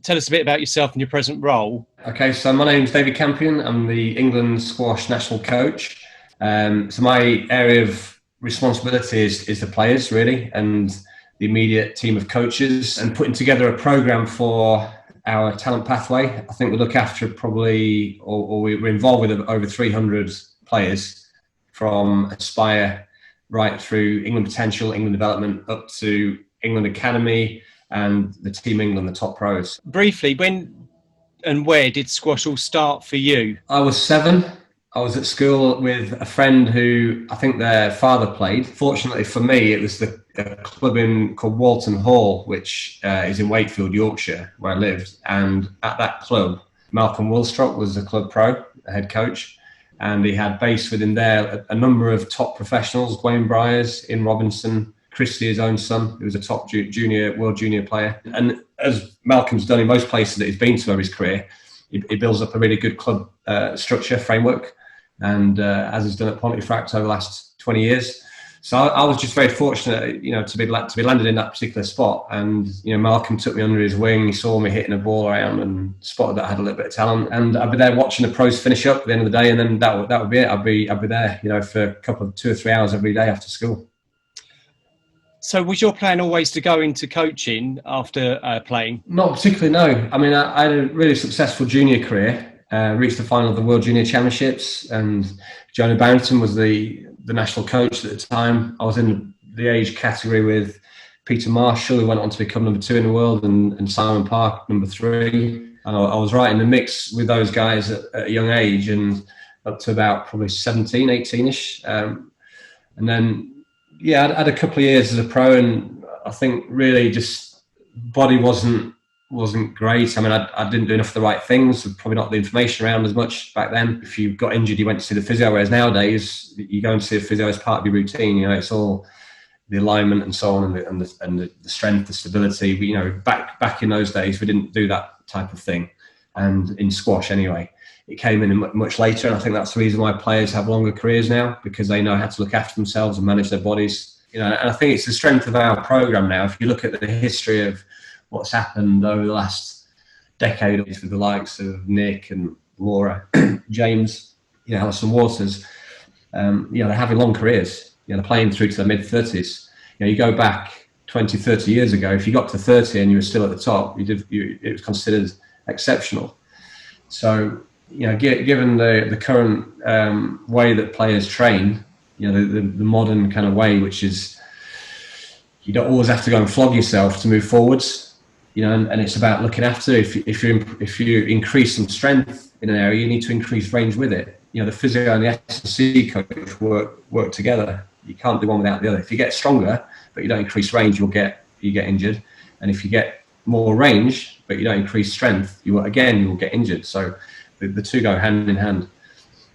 tell us a bit about yourself and your present role. Okay, so my name's David Campion. I'm the England squash national coach. So my area of responsibility is the players, really, and the immediate team of coaches, and putting together a program for our talent pathway. I think we look after probably, or we're involved with over 300 players from Aspire right through England Potential, England Development, up to England Academy and the Team England, the top pros. Briefly, when and where did squash all start for you? I was 7. I was at school with a friend who I think their father played. Fortunately for me, it was a club called Walton Hall, which is in Wakefield, Yorkshire, where I lived. And at that club, Malcolm Wilstrop was the club pro, the head coach. And he had based within there a number of top professionals, Wayne Bryars, Ian Robinson, Christie, his own son, who was a top world junior player. And as Malcolm's done in most places that he's been to over his career, he builds up a really good club structure, framework, and as he's done at Pontefract over the last 20 years. So I was just very fortunate, to be landed in that particular spot. And Malcolm took me under his wing. He saw me hitting a ball around and spotted that I had a little bit of talent. And I'd be there watching the pros finish up at the end of the day, and then that would be it. I'd be there, for a couple of 2 or 3 hours every day after school. So was your plan always to go into coaching after playing? Not particularly, no. I mean, I had a really successful junior career. Reached the final of the World Junior Championships, and Jonah Barrington was the national coach at the time. I was in the age category with Peter Marshall, who went on to become number 2 in the world, and Simon Park, number 3. And I was right in the mix with those guys at a young age, and up to about probably 17, 18-ish. And then, I had a couple of years as a pro, and I think really just body wasn't great. I mean, I didn't do enough of the right things, probably not the information around as much back then. If you got injured, you went to see the physio, whereas nowadays you go and see a physio as part of your routine. It's all the alignment and so on, and the strength, the stability. Back in those days, we didn't do that type of thing. And in squash anyway, it came in much later, and I think that's the reason why players have longer careers now, because they know how to look after themselves and manage their bodies. And I think it's the strength of our program now. If you look at the history of what's happened over the last decade with the likes of Nick and Laura, James, Alison Waters, they're having long careers. They're playing through to their mid-30s. You go back 20, 30 years ago, if you got to 30 and you were still at the top, it was considered exceptional. So, given the current way that players train, the modern kind of way, which is you don't always have to go and flog yourself to move forwards. And it's about looking after. If you increase some strength in an area, you need to increase range with it. The physio and the S&C coach work together. You can't do one without the other. If you get stronger but you don't increase range, you get injured. And if you get more range but you don't increase strength, you will get injured. So the two go hand in hand.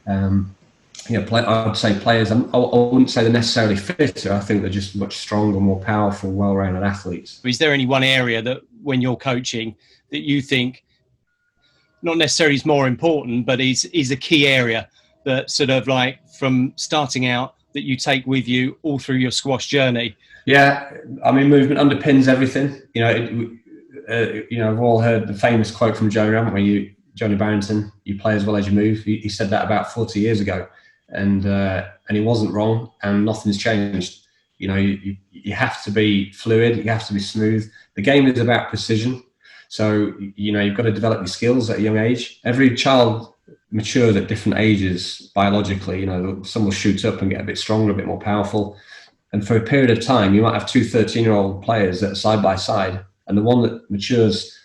I would say players, I wouldn't say they're necessarily fitter. I think they're just much stronger, more powerful, well-rounded athletes. Is there any one area that when you're coaching that you think not necessarily is more important, but is a key area that sort of like from starting out that you take with you all through your squash journey? Yeah, I mean, movement underpins everything. I've all heard the famous quote from Jonah, haven't we? Jonah Barrington, you play as well as you move. He said that about 40 years ago. And he wasn't wrong, and nothing's changed. You have to be fluid, you have to be smooth. The game is about precision, so you've got to develop your skills at a young age. Every child matures at different ages biologically. Some will shoot up and get a bit stronger, a bit more powerful, and for a period of time you might have 2 13-year-old players that are side by side, and the one that matures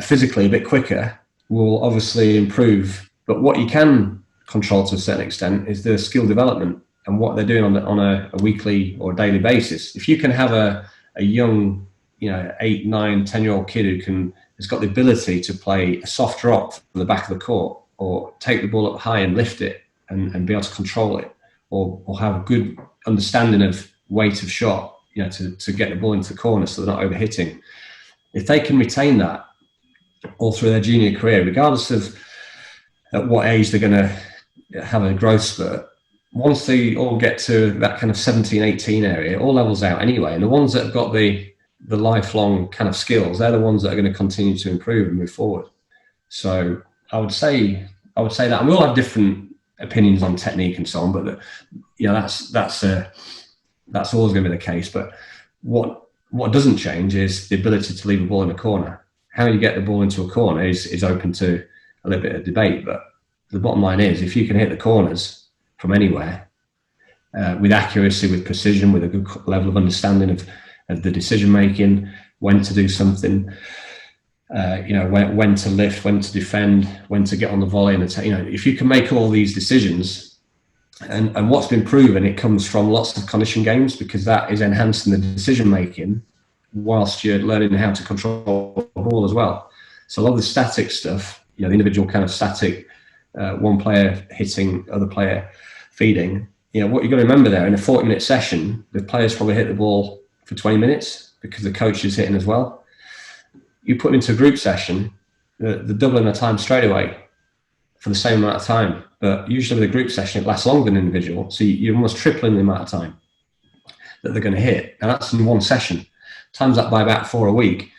physically a bit quicker will obviously improve. But what you can control to a certain extent is the skill development and what they're doing on a weekly or daily basis. If you can have a young 8, 9, 10-year-old kid who has got the ability to play a soft drop from the back of the court, or take the ball up high and lift it and be able to control it, or have a good understanding of weight of shot, to get the ball into the corner so they're not overhitting. If they can retain that all through their junior career, regardless of at what age they're going to have a growth spurt, once they all get to that kind of 17, 18 area, it all levels out anyway. And the ones that have got the the lifelong kind of skills, they're the ones that are going to continue to improve and move forward. So I would say that, and we all have different opinions on technique and so on, but that's always going to be the case. But what doesn't change is the ability to leave a ball in a corner. How you get the ball into a corner is open to a little bit of debate, but the bottom line is, if you can hit the corners from anywhere with accuracy, with precision, with a good level of understanding of the decision making, when to do something, when to lift, when to defend, when to get on the volley, and if you can make all these decisions, and what's been proven, it comes from lots of condition games, because that is enhancing the decision making whilst you're learning how to control the ball as well. So a lot of the static stuff, the individual kind of static, one player hitting, other player feeding, what you've got to remember there, in a 40-minute session, the players probably hit the ball for 20 minutes because the coach is hitting as well. You put into a group session, the doubling of time straight away for the same amount of time. But usually with a group session, it lasts longer than an individual. So you're almost tripling the amount of time that they're going to hit. And that's in one session. Times that by about 4 a week.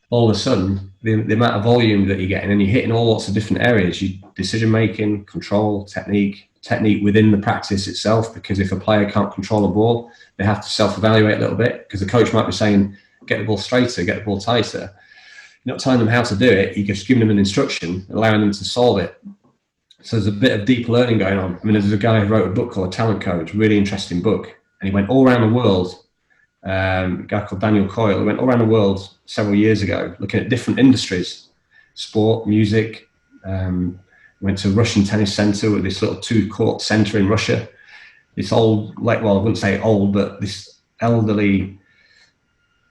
All of a sudden, the amount of volume that you're getting, and you're hitting all lots of different areas, decision making, control, technique within the practice itself, because if a player can't control a ball, they have to self-evaluate a little bit, because the coach might be saying, get the ball straighter, get the ball tighter. You're not telling them how to do it, you're just giving them an instruction, allowing them to solve it. So there's a bit of deep learning going on. I mean, there's a guy who wrote a book called Talent Code, really interesting book, and he went all around the world. A guy called Daniel Coyle, who went all around the world several years ago, looking at different industries, sport, music. Went to a Russian tennis center with this little 2-court center in Russia. This old, I wouldn't say old, but this elderly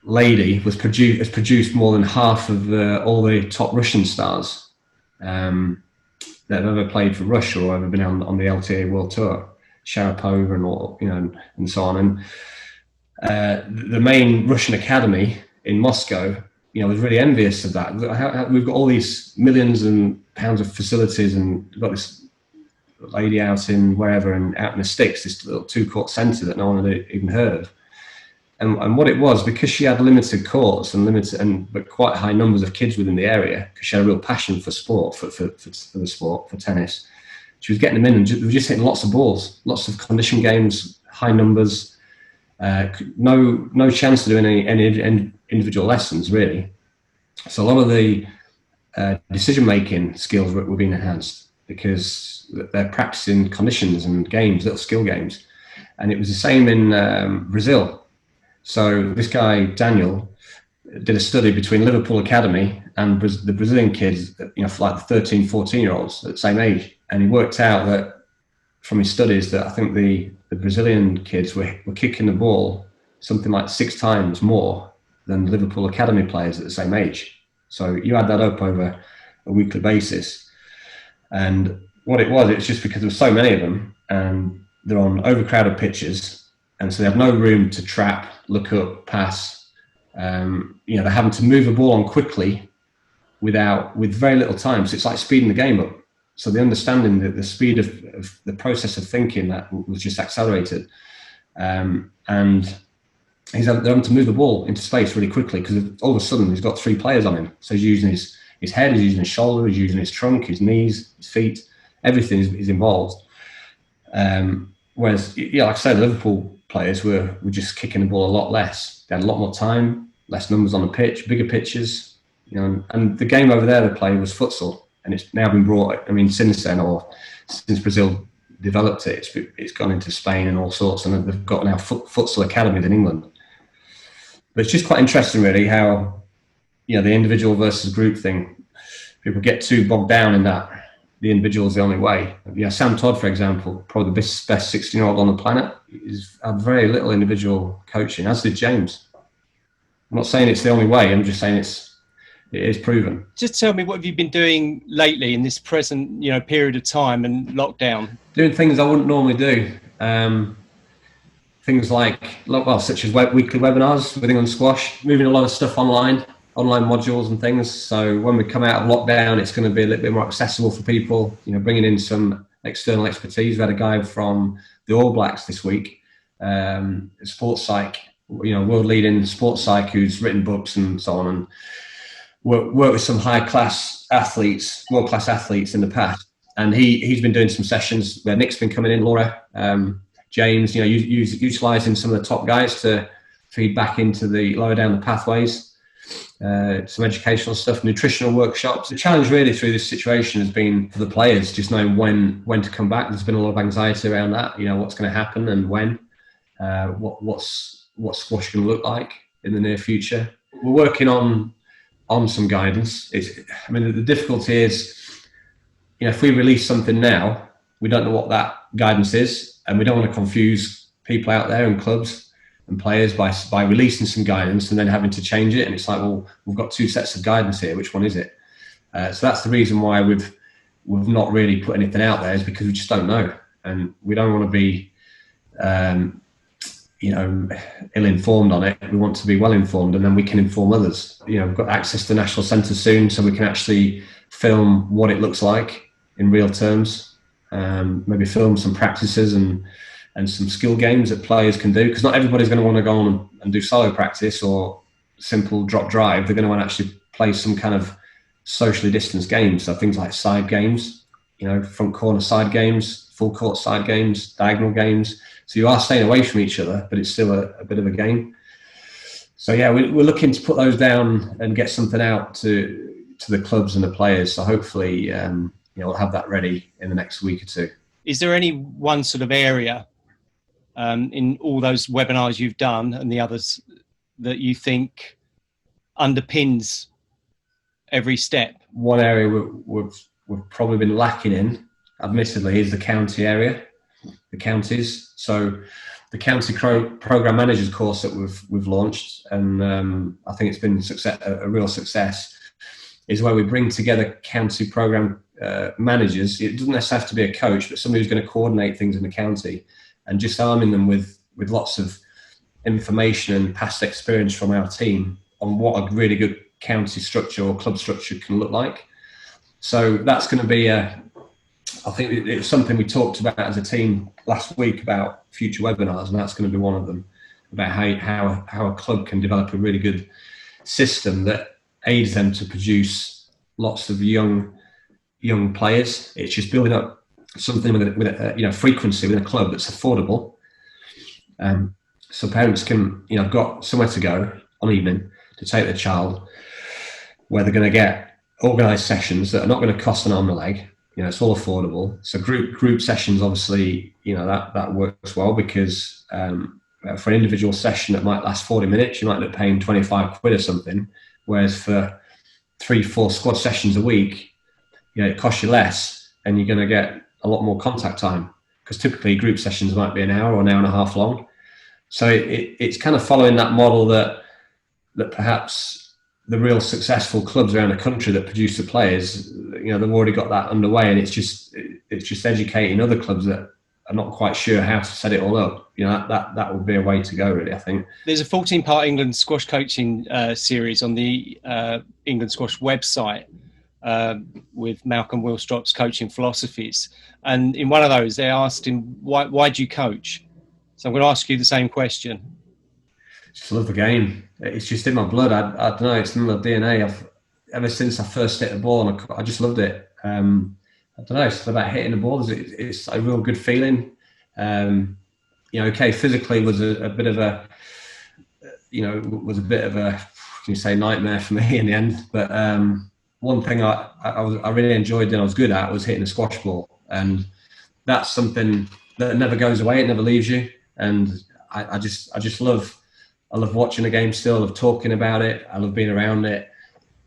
lady has produced more than half of all the top Russian stars that have ever played for Russia or ever been on the LTA World Tour. Sharapova and all, and so on. And the main Russian academy in Moscow, was really envious of that. We've got all these millions and pounds of facilities, and we've got this lady out in wherever and out in the sticks, this little 2-court centre that no one had even heard of. And what it was, because she had limited courts but quite high numbers of kids within the area, because she had a real passion for sport, for the sport, for tennis. She was getting them in, and we were just hitting lots of balls, lots of condition games, high numbers. No chance to do any individual lessons, really. So a lot of the decision-making skills were being enhanced because they're practicing conditions and games, little skill games. And it was the same in Brazil. So this guy, Daniel, did a study between Liverpool Academy and the Brazilian kids, for like the 13, 14-year-olds at the same age. And he worked out that from his studies that I think the Brazilian kids were kicking the ball something like 6 times more than Liverpool Academy players at the same age. So you add that up over a weekly basis. And what it was just because there were so many of them, and they're on overcrowded pitches, and so they have no room to trap, look up, pass. They're having to move a ball on quickly with very little time. So it's like speeding the game up. So the understanding that the speed of the process of thinking that was just accelerated, and they're having to move the ball into space really quickly because all of a sudden he's got 3 players on him. So he's using his head, he's using his shoulder, he's using his trunk, his knees, his feet, everything is involved. Whereas, like I said, Liverpool players were just kicking the ball a lot less. They had a lot more time, less numbers on the pitch, bigger pitches, and the game over there they played was futsal. And it's now been brought, since then, or since Brazil developed it, it's gone into Spain and all sorts, and they've got now futsal academies in England. But it's just quite interesting, really, how, the individual versus group thing, people get too bogged down in that the individual is the only way. Sam Todd, for example, probably the best 16-year-old on the planet, has had very little individual coaching, as did James. I'm not saying it's the only way, I'm just saying it is proven. Just tell me, what have you been doing lately in this present, period of time and lockdown? Doing things I wouldn't normally do. Things like, such as weekly webinars with England Squash, moving a lot of stuff online modules and things. So when we come out of lockdown, it's going to be a little bit more accessible for people, bringing in some external expertise. We had a guy from the All Blacks this week, a sports psych world leading sports psych who's written books and so on, and worked with some high class athletes, world class athletes in the past. And he's been doing some sessions where Nick's been coming in, Laura, James, utilising some of the top guys to feed back into the lower down the pathways, some educational stuff, nutritional workshops. The challenge really through this situation has been for the players, just knowing when to come back. There's been a lot of anxiety around that, what's going to happen and when, what's squash going to look like in the near future. We're working on some guidance. The difficulty is, if we release something now, we don't know what that guidance is, and we don't want to confuse people out there and clubs and players by releasing some guidance and then having to change it. And it's like, well, we've got two sets of guidance here. Which one is it? So that's the reason why we've not really put anything out there, is because we just don't know, and we don't want to be, ill-informed on it. We want to be well-informed, and then we can inform others. We've got access to National Centre soon, so we can actually film what it looks like in real terms, maybe film some practices and some skill games that players can do, because not everybody's going to want to go on and do solo practice or simple drop drive. They're going to want to actually play some kind of socially distanced games, so things like side games, front corner side games, full court side games, diagonal games. So you are staying away from each other, but it's still a bit of a game. So yeah, we're looking to put those down and get something out to the clubs and the players. So hopefully, we'll have that ready in the next week or two. Is there any one sort of area in all those webinars you've done and the others that you think underpins every step? One area we've probably been lacking in, admittedly, is the county area, the counties. So the county program managers course that we've launched, and I think it's been a real success, is where we bring together county program managers. It doesn't necessarily have to be a coach, but somebody who's going to coordinate things in the county, and just arming them with lots of information and past experience from our team on what a really good county structure or club structure can look like. So that's going to be I think it's something we talked about as a team last week about future webinars, and that's going to be one of them, about how a club can develop a really good system that aids them to produce lots of young players. It's just building up something with a frequency within a club that's affordable, so parents can have got somewhere to go on evening to take their child, where they're going to get organised sessions that are not going to cost an arm and a leg. It's all affordable. So group sessions, obviously, that works well, because for an individual session that might last 40 minutes, you might end up paying 25 quid or something. Whereas for 3-4 squad sessions a week, it costs you less, and you're going to get a lot more contact time, because typically group sessions might be an hour or an hour and a half long. So it's kind of following that model that perhaps the real successful clubs around the country that produce the players, they've already got that underway, and it's just educating other clubs that are not quite sure how to set it all up. That would be a way to go, really, I think. There's a 14-part England squash coaching series on the England Squash website with Malcolm Wilstrop's coaching philosophies, and in one of those they asked him, why do you coach? So I'm going to ask you the same question. Just love the game. It's just in my blood. I don't know. It's in my DNA. Ever since I first hit the ball, and I just loved it. I don't know. It's about hitting the ball. It's a real good feeling. Physically was a bit of a, can you say, nightmare for me in the end. But one thing I really enjoyed and I was good at was hitting a squash ball, and that's something that never goes away. It never leaves you, and I just love. I love watching the game still. I love talking about it. I love being around it.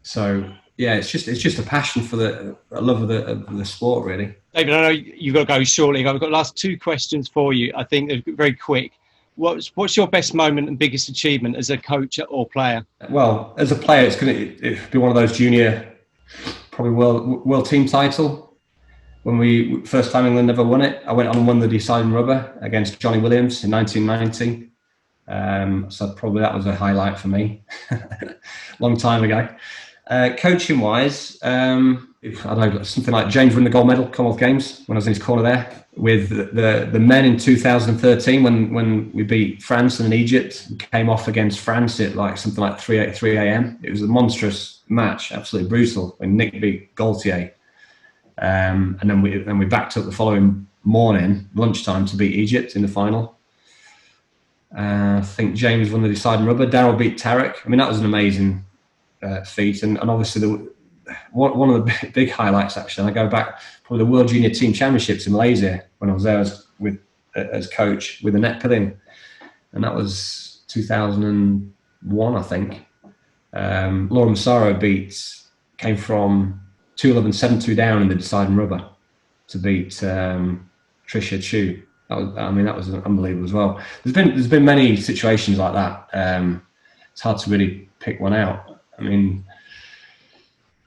So yeah, it's just a passion for a love of the sport, really. David, I know you've got to go shortly. I've got the last 2 questions for you. I think they're very quick. What's your best moment and biggest achievement as a coach or player? Well, as a player, it'd be one of those junior, probably world team title. When first time England ever won it, I went on and won the deciding rubber against Johnny Williams in 1990. So probably that was a highlight for me, long time ago. Coaching wise, I don't know, something like James won the gold medal Commonwealth Games when I was in his corner there with the men in 2013 when we beat France and Egypt. We came off against France at like something like 3 a.m. It was a monstrous match, absolutely brutal. When Nick beat Gaultier, and then we backed up the following morning lunchtime to beat Egypt in the final. I think James won the deciding rubber. Daryl beat Tarek. I mean, that was an amazing feat, and obviously one of the big highlights actually. And I go back probably the World Junior Team Championships in Malaysia when I was there as coach with Annette Pilling, and that was 2001, I think. Laura Massaro came from 2-11, 7-2 down in the deciding rubber to beat Tricia Chu. That was unbelievable as well. There's been many situations like that. It's hard to really pick one out.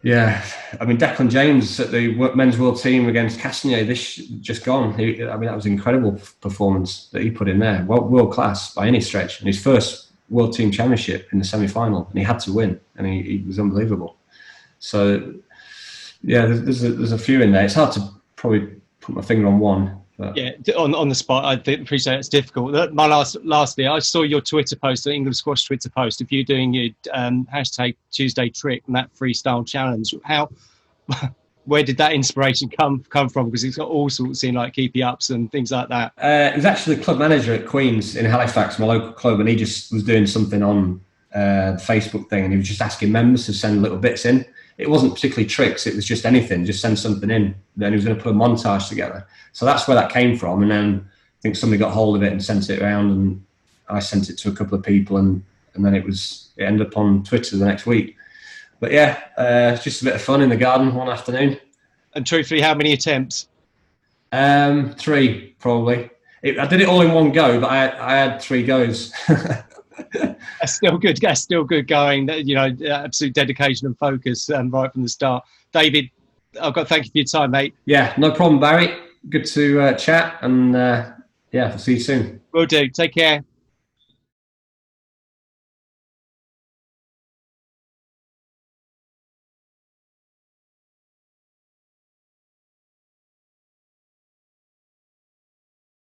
Declan James at the men's world team against Castagnet, this just gone. That was an incredible performance that he put in there. World class by any stretch. And his first world team championship in the semi-final, and he had to win, and he was unbelievable. So, yeah, there's a few in there. It's hard to probably put my finger on one. But. Yeah, on the spot, I appreciate it's difficult. Lastly, I saw your Twitter post, the England Squash Twitter post, of you doing your hashtag Tuesday trick and that freestyle challenge. Where did that inspiration come from? Because it's got all sorts in like keepy ups and things like that. It was actually the club manager at Queen's in Halifax, my local club, and he just was doing something on the Facebook thing, and he was just asking members to send little bits in. It wasn't particularly tricks, it was just anything, just send something in. Then he was going to put a montage together. So that's where that came from. And then I think somebody got hold of it and sent it around, and I sent it to a couple of people, and then it ended up on Twitter the next week. But yeah, it's just a bit of fun in the garden one afternoon. And truthfully, how many attempts? 3, probably. I did it all in one go, but I had 3 goes. That's still good. That's still good going. Absolute dedication and focus right from the start. David, I've got to thank you for your time, mate. Yeah, no problem, Barry. Good to chat, and we'll see you soon. Will do. Take care.